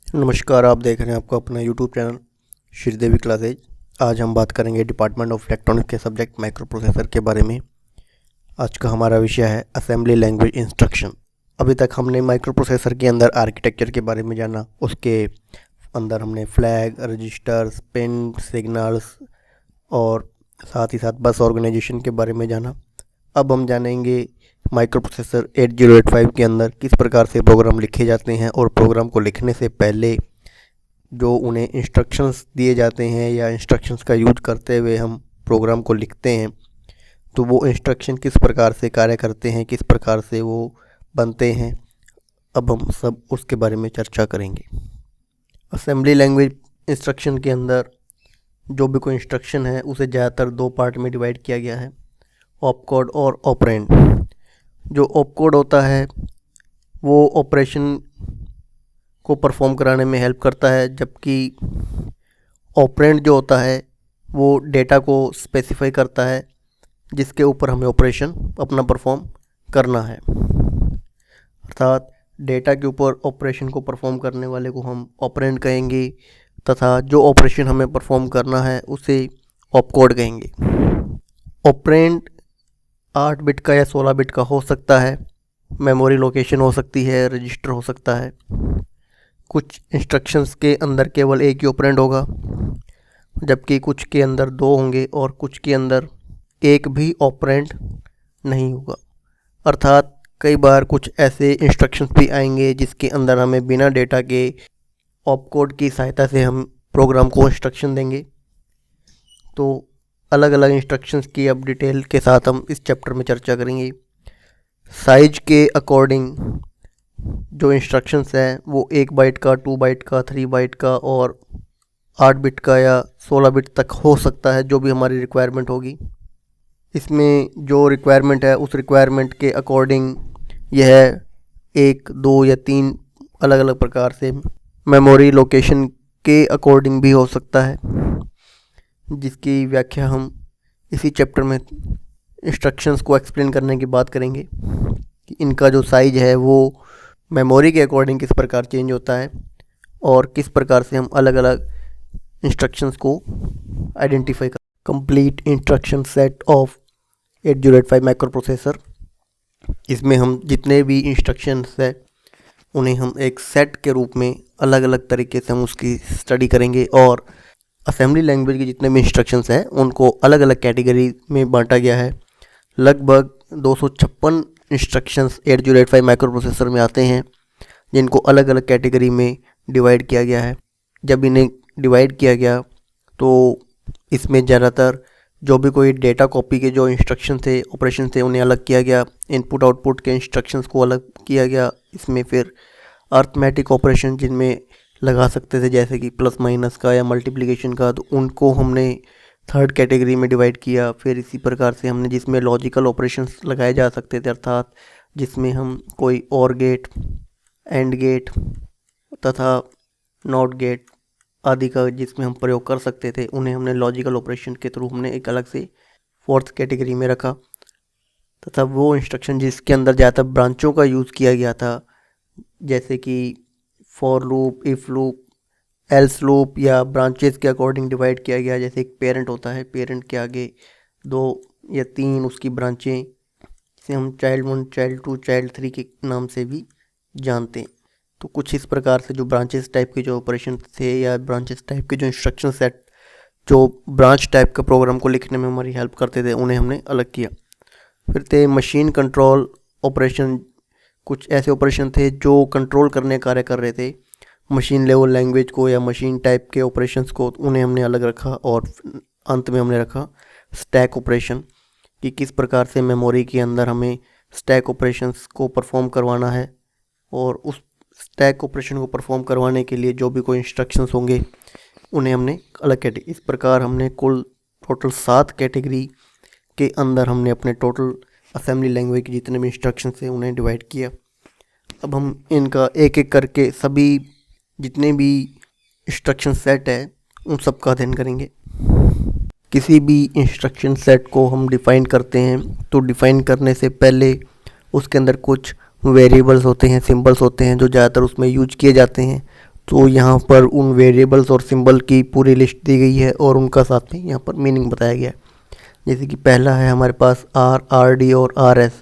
नमस्कार, आप देख रहे हैं आपका अपना यूट्यूब चैनल श्रीदेवी क्लासेज। आज हम बात करेंगे डिपार्टमेंट ऑफ इलेक्ट्रॉनिक्स के सब्जेक्ट माइक्रो प्रोसेसर के बारे में। आज का हमारा विषय है असेंबली लैंग्वेज इंस्ट्रक्शन। अभी तक हमने माइक्रो प्रोसेसर के अंदर आर्किटेक्चर के बारे में जाना, उसके अंदर हमने फ्लैग, रजिस्टर्स, पिन, सिग्नल्स और साथ ही साथ बस ऑर्गेनाइजेशन के बारे में जाना। अब हम जानेंगे माइक्रो प्रोसेसर 8085 के अंदर किस प्रकार से प्रोग्राम लिखे जाते हैं और प्रोग्राम को लिखने से पहले जो उन्हें इंस्ट्रक्शंस दिए जाते हैं या इंस्ट्रक्शंस का यूज करते हुए हम प्रोग्राम को लिखते हैं तो वो इंस्ट्रक्शन किस प्रकार से कार्य करते हैं, किस प्रकार से वो बनते हैं। अब हम सब उसके बारे में चर्चा करेंगे। असेंबली लैंग्वेज इंस्ट्रक्शन के अंदर जो भी कोई इंस्ट्रक्शन है उसे ज़्यादातर दो पार्ट में डिवाइड किया गया है, ऑपकोड और ऑपरेंड। जो ऑपकोड होता है वो ऑपरेशन को परफॉर्म कराने में हेल्प करता है, जबकि ऑपरेंड जो होता है वो डेटा को स्पेसिफाई करता है जिसके ऊपर हमें ऑपरेशन अपना परफॉर्म करना है। अर्थात डेटा के ऊपर ऑपरेशन को परफॉर्म करने वाले को हम ऑपरेंड कहेंगे तथा जो ऑपरेशन हमें परफॉर्म करना है उसे ऑपकोड कहेंगे। ऑपरेंड 8 बिट का या 16 बिट का हो सकता है, मेमोरी लोकेशन हो सकती है, रजिस्टर हो सकता है। कुछ इंस्ट्रक्शंस के अंदर केवल एक ही ऑपरेंड होगा, जबकि कुछ के अंदर दो होंगे और कुछ के अंदर एक भी ऑपरेंड नहीं होगा। अर्थात कई बार कुछ ऐसे इंस्ट्रक्शंस भी आएंगे जिसके अंदर हमें बिना डेटा के ऑपकोड की सहायता से हम प्रोग्राम को इंस्ट्रक्शन देंगे। तो अलग अलग इंस्ट्रक्शंस की अब डिटेल के साथ हम इस चैप्टर में चर्चा करेंगे। साइज के अकॉर्डिंग जो इंस्ट्रक्शंस हैं वो 1 बाइट का, 2 बाइट का, 3 बाइट का और 8 बिट का या 16 बिट तक हो सकता है, जो भी हमारी रिक्वायरमेंट होगी। इसमें जो रिक्वायरमेंट है उस रिक्वायरमेंट के अकॉर्डिंग यह 1, 2 या 3 अलग अलग प्रकार से मेमोरी लोकेशन के अकॉर्डिंग भी हो सकता है, जिसकी व्याख्या हम इसी चैप्टर में इंस्ट्रक्शंस को एक्सप्लेन करने की बात करेंगे कि इनका जो साइज है वो मेमोरी के अकॉर्डिंग किस प्रकार चेंज होता है और किस प्रकार से हम अलग अलग इंस्ट्रक्शंस को आइडेंटिफाई कर। Complete instruction set of 8085 micro processor. इसमें हम जितने भी इंस्ट्रक्शंस हैं उन्हें हम एक सेट के रूप में अलग अलग तरीके से हम उसकी स्टडी करेंगे और असेंबली लैंग्वेज के जितने भी इंस्ट्रक्शंस हैं उनको अलग अलग कैटेगरी में बांटा गया है। लगभग 256 इंस्ट्रक्शंस 8085 माइक्रो प्रोसेसर में आते हैं, जिनको अलग अलग कैटेगरी में डिवाइड किया गया है। जब इन्हें डिवाइड किया गया तो इसमें ज़्यादातर जो भी कोई डेटा कॉपी के जो इंस्ट्रक्शन थे, ऑपरेशन थे, उन्हें अलग किया गया। इनपुट आउटपुट के इंस्ट्रक्शंस को अलग किया गया। इसमें फिर अर्थमेटिक ऑपरेशन जिनमें लगा सकते थे जैसे कि प्लस माइनस का या मल्टीप्लिकेशन का, तो उनको हमने थर्ड कैटेगरी में डिवाइड किया। फिर इसी प्रकार से हमने जिसमें लॉजिकल ऑपरेशंस लगाए जा सकते थे, अर्थात जिसमें हम कोई और गेट, एंड गेट तथा नॉट गेट आदि का जिसमें हम प्रयोग कर सकते थे, उन्हें हमने लॉजिकल ऑपरेशन के थ्रू हमने एक अलग से फोर्थ कैटेगरी में रखा। तथा वो इंस्ट्रक्शन जिसके अंदर ज़्यादातर ब्रांचों का यूज़ किया गया था, जैसे कि for loop, if loop, else loop या ब्रांचेस के अकॉर्डिंग डिवाइड किया गया। जैसे एक पेरेंट होता है, पेरेंट के आगे 2 या 3 उसकी ब्रांचें, जिसे हम चाइल्ड 1, चाइल्ड 2, चाइल्ड 3 के नाम से भी जानते हैं। तो कुछ इस प्रकार से जो ब्रांचेस टाइप के जो ऑपरेशन थे या ब्रांचेस टाइप के जो इंस्ट्रक्शन सेट जो ब्रांच टाइप का प्रोग्राम को लिखने में हमारी हेल्प करते थे, उन्हें हमने अलग किया। फिर थे मशीन कंट्रोल ऑपरेशन। कुछ ऐसे ऑपरेशन थे जो कंट्रोल करने कार्य कर रहे थे मशीन लेवल लैंग्वेज को या मशीन टाइप के ऑपरेशंस को, उन्हें हमने अलग रखा। और अंत में हमने रखा स्टैक ऑपरेशन कि किस प्रकार से मेमोरी के अंदर हमें स्टैक ऑपरेशंस को परफॉर्म करवाना है और उस स्टैक ऑपरेशन को परफॉर्म करवाने के लिए जो भी कोई इंस्ट्रक्शंस होंगे उन्हें हमने अलग कैटेगरी। इस प्रकार हमने कुल टोटल 7 कैटेगरी के अंदर हमने अपने टोटल असेंबली लैंग्वेज के जितने भी इंस्ट्रक्शंस हैं उन्हें डिवाइड किया। अब हम इनका एक एक करके सभी जितने भी इंस्ट्रक्शन सेट है उन सब का अध्ययन करेंगे। किसी भी इंस्ट्रक्शन सेट को हम डिफ़ाइन करते हैं तो डिफ़ाइन करने से पहले उसके अंदर कुछ वेरिएबल्स होते हैं, सिंबल्स होते हैं जो ज़्यादातर उसमें यूज किए जाते हैं। तो यहाँ पर उन वेरिएबल्स और सिंबल की पूरी लिस्ट दी गई है और उनका साथ में यहाँ पर मीनिंग बताया गया है। जैसे कि पहला है हमारे पास आर, आर डी और आर एस,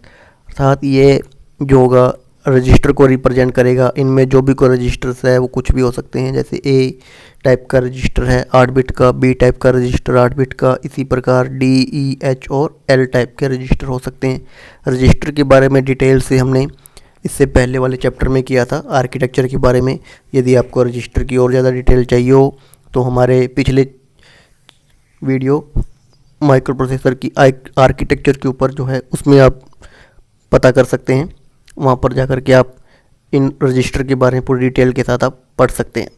अर्थात ये जो होगा रजिस्टर को रिप्रेजेंट करेगा। इनमें जो भी कोई रजिस्टर्स है वो कुछ भी हो सकते हैं, जैसे ए टाइप का रजिस्टर है 8 बिट का, बी टाइप का रजिस्टर 8 बिट का, इसी प्रकार डी, ई, एच और एल टाइप के रजिस्टर हो सकते हैं। रजिस्टर के बारे में डिटेल से हमने इससे पहले वाले चैप्टर में किया था आर्किटेक्चर के बारे में। यदि आपको रजिस्टर की और ज़्यादा डिटेल चाहिए हो तो हमारे पिछले वीडियो माइक्रो प्रोसेसर की आर्किटेक्चर के ऊपर जो है उसमें आप पता कर सकते हैं। वहाँ पर जाकर के आप इन रजिस्टर के बारे में पूरी डिटेल के साथ आप पढ़ सकते हैं।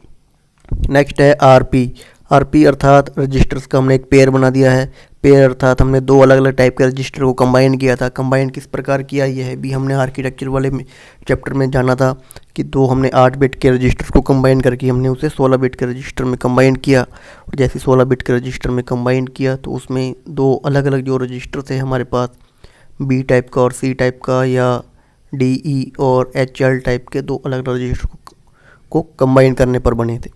नेक्स्ट है आरपी। आरपी अर्थात रजिस्टर्स का हमने एक पेयर बना दिया है। पेयर अर्थात हमने दो अलग अलग टाइप के रजिस्टर को कंबाइन किया था। कंबाइन किस प्रकार किया यह भी हमने आर्किटेक्चर वाले में चैप्टर में जाना था कि दो हमने 8 बिट के रजिस्टर को कंबाइन करके हमने उसे 16 बिट के रजिस्टर में कंबाइन किया। और जैसे 16 बिट के रजिस्टर में कंबाइन किया तो उसमें दो अलग अलग जो रजिस्टर थे हमारे पास, बी टाइप का और सी टाइप का, या डी, ई और एच, एल टाइप के दो अलग अलग रजिस्टर को कंबाइन करने पर बने थे।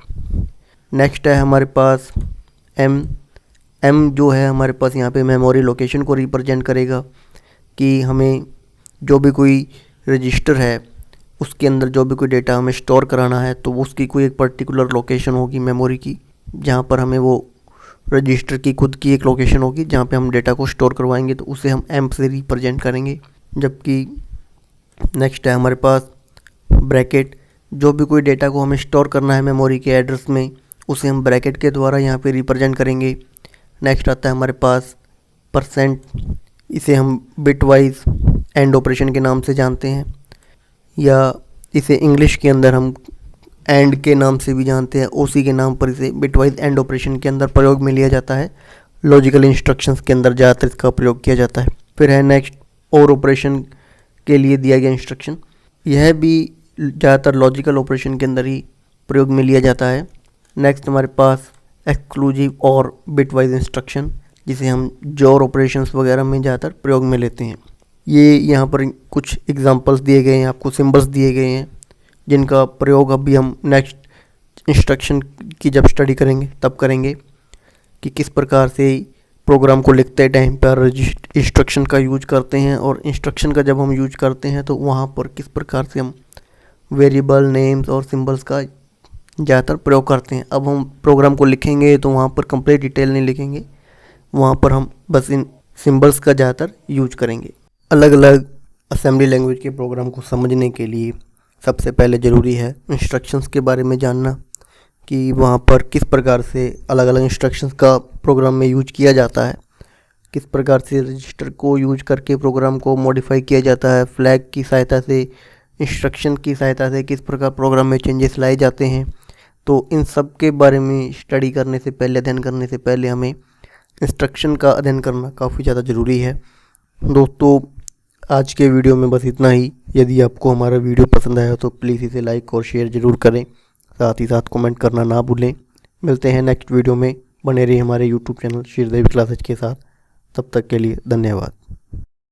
नेक्स्ट है हमारे पास एम। एम जो है हमारे पास यहाँ पे मेमोरी लोकेशन को रिप्रेजेंट करेगा कि हमें जो भी कोई रजिस्टर है उसके अंदर जो भी कोई डेटा हमें स्टोर कराना है तो उसकी कोई एक पर्टिकुलर लोकेशन होगी मेमोरी की, जहाँ पर हमें वो रजिस्टर की खुद की एक लोकेशन होगी जहाँ पे हम डेटा को स्टोर करवाएंगे, तो उसे हम एम से रिप्रेजेंट करेंगे। जबकि नेक्स्ट है हमारे पास ब्रैकेट। जो भी कोई डेटा को हमें स्टोर करना है मेमोरी के एड्रेस में उसे हम ब्रैकेट के द्वारा यहाँ पे रिप्रेजेंट करेंगे। नेक्स्ट आता है हमारे पास परसेंट। इसे हम बिट वाइज एंड ऑपरेशन के नाम से जानते हैं, या इसे इंग्लिश के अंदर हम एंड के नाम से भी जानते हैं। ओसी के नाम पर इसे बिट वाइज एंड ऑपरेशन के अंदर प्रयोग में लिया जाता है। लॉजिकल इंस्ट्रक्शंस के अंदर ज़्यादातर इसका प्रयोग किया जाता है। फिर है नेक्स्ट और ऑपरेशन के लिए दिया गया इंस्ट्रक्शन। यह भी ज़्यादातर लॉजिकल ऑपरेशन के अंदर ही प्रयोग में लिया जाता है। नेक्स्ट हमारे पास एक्सक्लूसिव और बिटवाइज इंस्ट्रक्शन, जिसे हम जोर ऑपरेशंस वगैरह में ज़्यादातर प्रयोग में लेते हैं। ये यहाँ पर कुछ एग्जांपल्स दिए गए हैं, आपको सिंबल्स दिए गए हैं जिनका प्रयोग अभी हम नेक्स्ट इंस्ट्रक्शन की जब स्टडी करेंगे तब करेंगे कि किस प्रकार से प्रोग्राम को लिखते टाइम पर इंस्ट्रक्शन का यूज करते हैं, और इंस्ट्रक्शन का जब हम यूज करते हैं तो वहाँ पर किस प्रकार से हम वेरिएबल नेम्स और सिंबल्स का ज़्यादातर प्रयोग करते हैं। अब हम प्रोग्राम को लिखेंगे तो वहाँ पर कंप्लीट डिटेल नहीं लिखेंगे, वहाँ पर हम बस इन सिंबल्स का ज़्यादातर यूज करेंगे। अलग अलग असेंबली लैंग्वेज के प्रोग्राम को समझने के लिए सबसे पहले ज़रूरी है इंस्ट्रक्शंस के बारे में जानना कि वहाँ पर किस प्रकार से अलग अलग इंस्ट्रक्शंस का प्रोग्राम में यूज किया जाता है, किस प्रकार से रजिस्टर को यूज करके प्रोग्राम को मॉडिफाई किया जाता है, फ्लैग की सहायता से, इंस्ट्रक्शन की सहायता से किस प्रकार प्रोग्राम में चेंजेस लाए जाते हैं। तो इन सब के बारे में स्टडी करने से पहले, अध्ययन करने से पहले हमें इंस्ट्रक्शन का अध्ययन करना काफ़ी ज़्यादा ज़रूरी है। दोस्तों आज के वीडियो में बस इतना ही। यदि आपको हमारा वीडियो पसंद आया तो प्लीज़ इसे लाइक और शेयर ज़रूर करें, साथ ही साथ कमेंट करना ना भूलें। मिलते हैं नेक्स्ट वीडियो में, बने रहिए हमारे यूट्यूब चैनल श्रीदेवी क्लासेज के साथ। तब तक के लिए धन्यवाद।